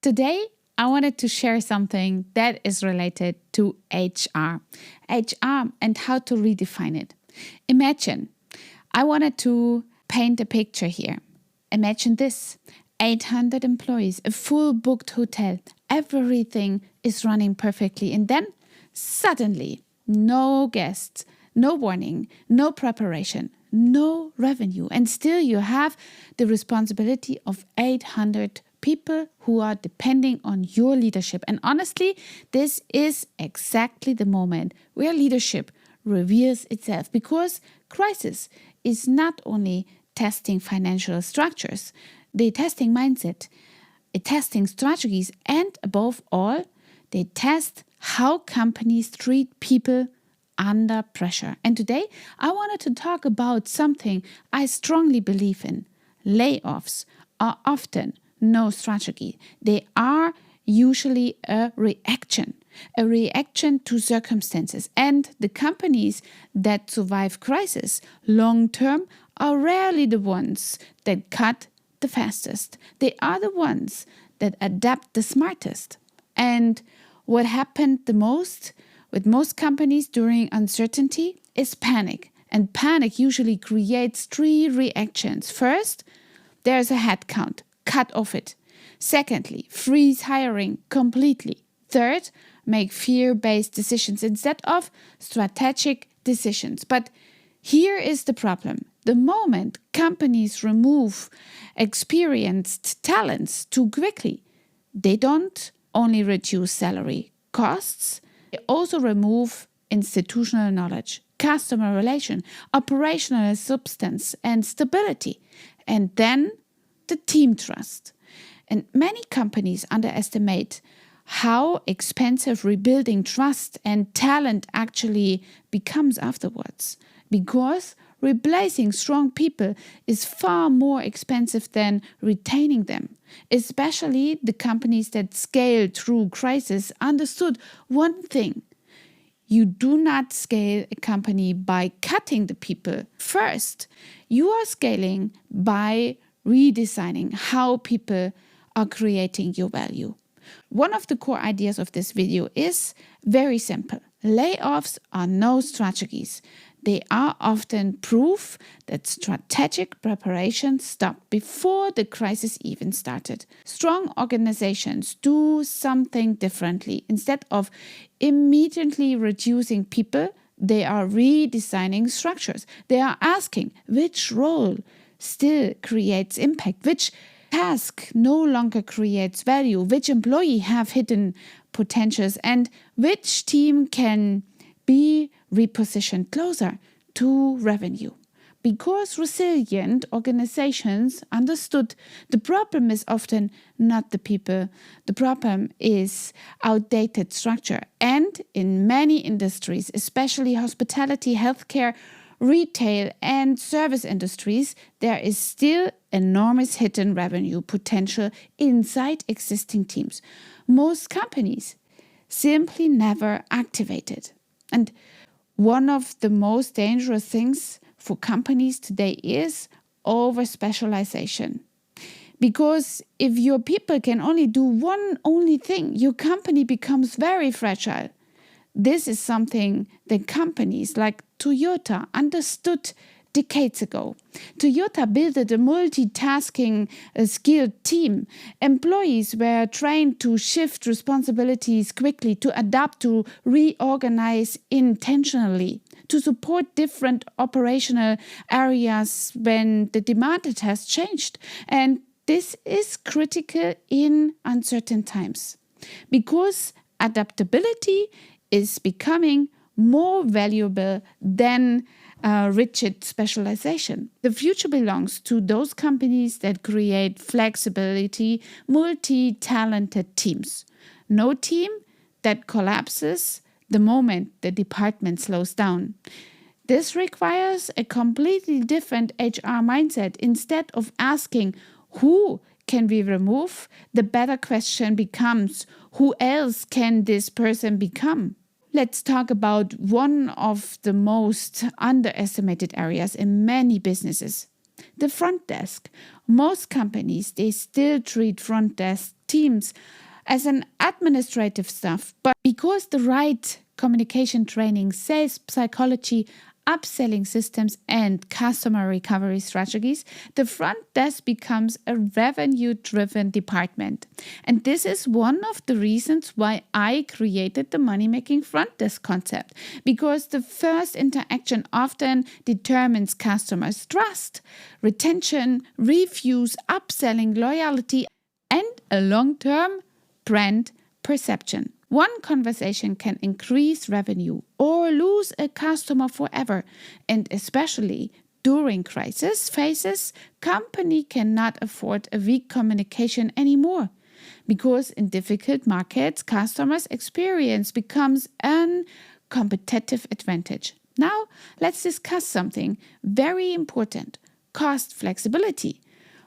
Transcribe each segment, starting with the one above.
Today, I wanted to share something that is related to HR and how to redefine it. Imagine, I wanted to paint a picture here. Imagine this, 800 employees, a full booked hotel, everything is running perfectly. And then suddenly, no guests, no warning, no preparation, no revenue. And still you have the responsibility of 800 people who are depending on your leadership. And honestly, this is exactly the moment where leadership reveals itself, because crisis is not only testing financial structures, they're testing mindset, testing strategies, and above all, they test how companies treat people under pressure. And today, I wanted to talk about something I strongly believe in. Layoffs are often no strategy. They are usually a reaction to circumstances. And the companies that survive crisis long term are rarely the ones that cut the fastest. They are the ones that adapt the smartest. And what happened the most with most companies during uncertainty is panic. And panic usually creates three reactions. First, there's a headcount. Cut off it. Secondly, freeze hiring completely. Third, make fear-based decisions instead of strategic decisions. But here is the problem. The moment companies remove experienced talents too quickly, they don't only reduce salary costs, they also remove institutional knowledge, customer relation, operational substance, and stability. And then the team trust. And many companies underestimate how expensive rebuilding trust and talent actually becomes afterwards, because replacing strong people is far more expensive than retaining them. Especially the companies that scaled through crisis understood one thing. You do not scale a company by cutting the people. First, you are scaling by redesigning how people are creating your value. One of the core ideas of this video is very simple. Layoffs are no strategies. They are often proof that strategic preparation stopped before the crisis even started. Strong organizations do something differently. Instead of immediately reducing people, they are redesigning structures. They are asking which role still creates impact, which task no longer creates value, which employee have hidden potentials, and which team can be repositioned closer to revenue. Because resilient organizations understood the problem is often not the people, the problem is outdated structure. And in many industries, especially hospitality, healthcare, retail and service industries, there is still enormous hidden revenue potential inside existing teams. Most companies simply never activate it. And one of the most dangerous things for companies today is over-specialization. Because if your people can only do one only thing, your company becomes very fragile. This is something that companies like Toyota understood decades ago. Toyota built a multitasking skilled team. Employees were trained to shift responsibilities quickly, to adapt, to reorganize intentionally, to support different operational areas when the demand has changed. And this is critical in uncertain times, because adaptability is becoming more valuable than rigid specialization. The future belongs to those companies that create flexibility, multi-talented teams. No team that collapses the moment the department slows down. This requires a completely different HR mindset. Instead of asking, who can we remove? The better question becomes, who else can this person become? Let's talk about one of the most underestimated areas in many businesses: the front desk. Most companies, they still treat front desk teams as an administrative staff, but because the right communication training, sales psychology, upselling systems, and customer recovery strategies, the front desk becomes a revenue-driven department. And this is one of the reasons why I created the money-making front desk concept, because the first interaction often determines customers' trust, retention, reviews, upselling, loyalty, and a long-term brand perception. One conversation can increase revenue or lose a customer forever, and especially during crisis phases, company cannot afford a weak communication anymore, because in difficult markets, customers' experience becomes a competitive advantage. Now, let's discuss something very important: cost flexibility.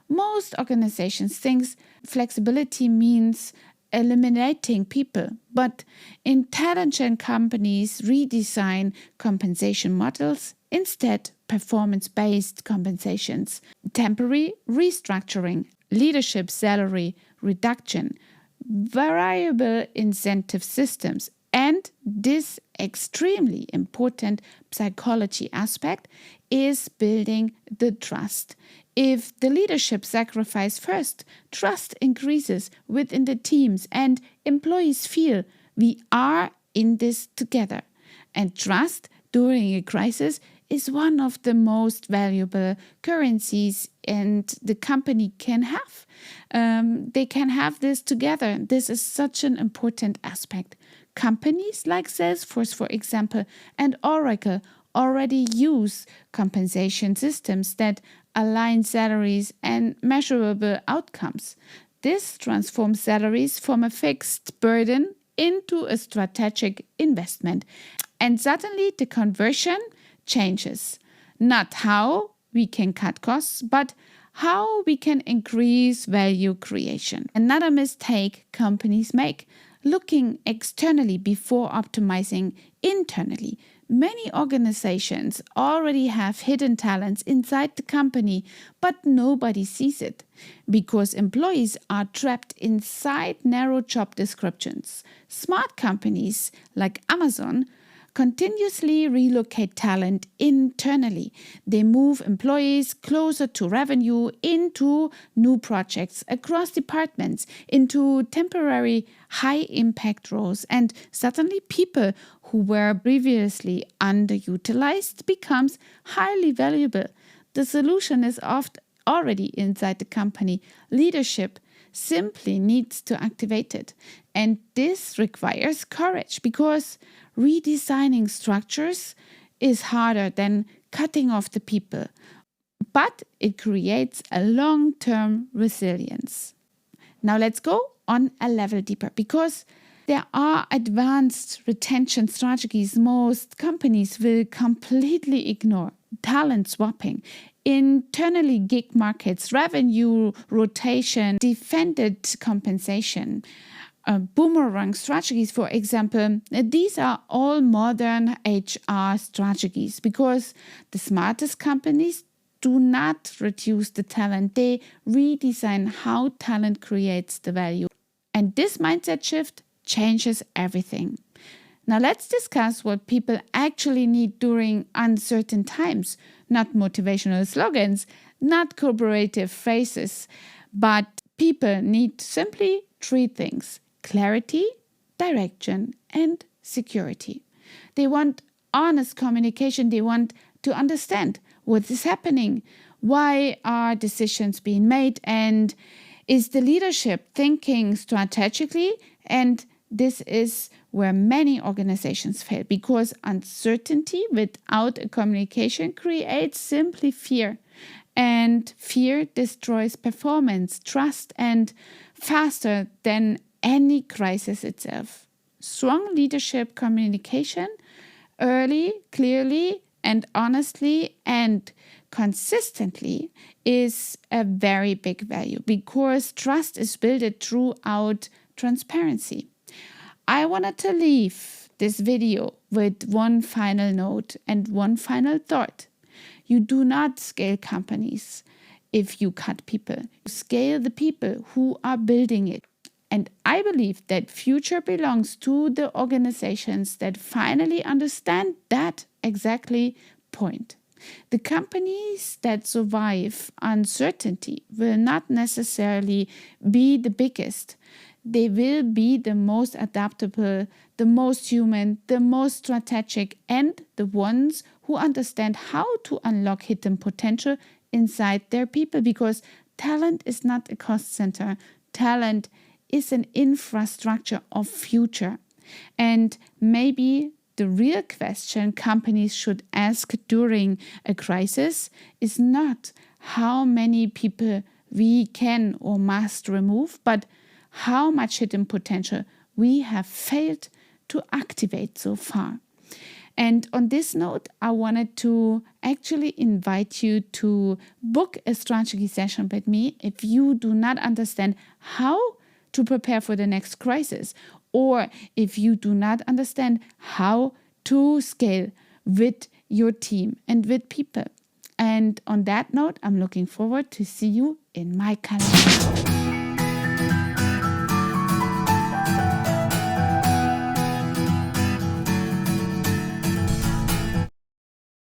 Most organizations think flexibility means eliminating people, but intelligent companies redesign compensation models, instead performance-based compensations, temporary restructuring, leadership salary reduction, variable incentive systems, and this extremely important psychology aspect is building the trust. If the leadership sacrifice first, trust increases within the teams and employees feel we are in this together. And trust during a crisis is one of the most valuable currencies and the company can have. They can have this together. This is such an important aspect. Companies like Salesforce, for example, and Oracle already use compensation systems that align salaries and measurable outcomes. This transforms salaries from a fixed burden into a strategic investment. And suddenly the conversion changes. Not how we can cut costs, but how we can increase value creation. Another mistake companies make: looking externally before optimizing internally. Many organizations already have hidden talents inside the company, but nobody sees it because employees are trapped inside narrow job descriptions. Smart companies like Amazon continuously relocate talent internally. They move employees closer to revenue, into new projects, across departments, into temporary high-impact roles, and suddenly people who were previously underutilized becomes highly valuable. The solution is often already inside the company. Leadership simply needs to activate it. And this requires courage, because redesigning structures is harder than cutting off the people, but it creates a long-term resilience. Now let's go on a level deeper, because there are advanced retention strategies most companies will completely ignore. Talent swapping, internally gig markets, revenue rotation, defended compensation, boomerang strategies, for example. These are all modern HR strategies, because the smartest companies do not reduce the talent. They redesign how talent creates the value. And this mindset shift changes everything. Now let's discuss what people actually need during uncertain times. Not motivational slogans, not corporative phrases, but people need simply three things: clarity, direction, and security. They want honest communication. They want to understand what is happening, why are decisions being made, and is the leadership thinking strategically? And this is where many organizations fail, because uncertainty without a communication creates simply fear. And fear destroys performance, trust, and faster than any crisis itself. Strong leadership communication, early, clearly, and honestly, and consistently, is a very big value, because trust is built throughout transparency. I wanted to leave this video with one final note and one final thought. You do not scale companies. if you cut people. You scale the people who are building it. And I believe that future belongs to the organizations that finally understand that exactly point. The companies that survive uncertainty will not necessarily be the biggest. They will be the most adaptable, the most human, the most strategic, and the ones who understand how to unlock hidden potential inside their people, because talent is not a cost center. Talent is an infrastructure of future. And maybe the real question companies should ask during a crisis is not how many people we can or must remove, but how much hidden potential we have failed to activate so far. And on this note, I wanted to actually invite you to book a strategy session with me if you do not understand how to prepare for the next crisis, or if you do not understand how to scale with your team and with people. And on that note, I'm looking forward to see you in my calendar.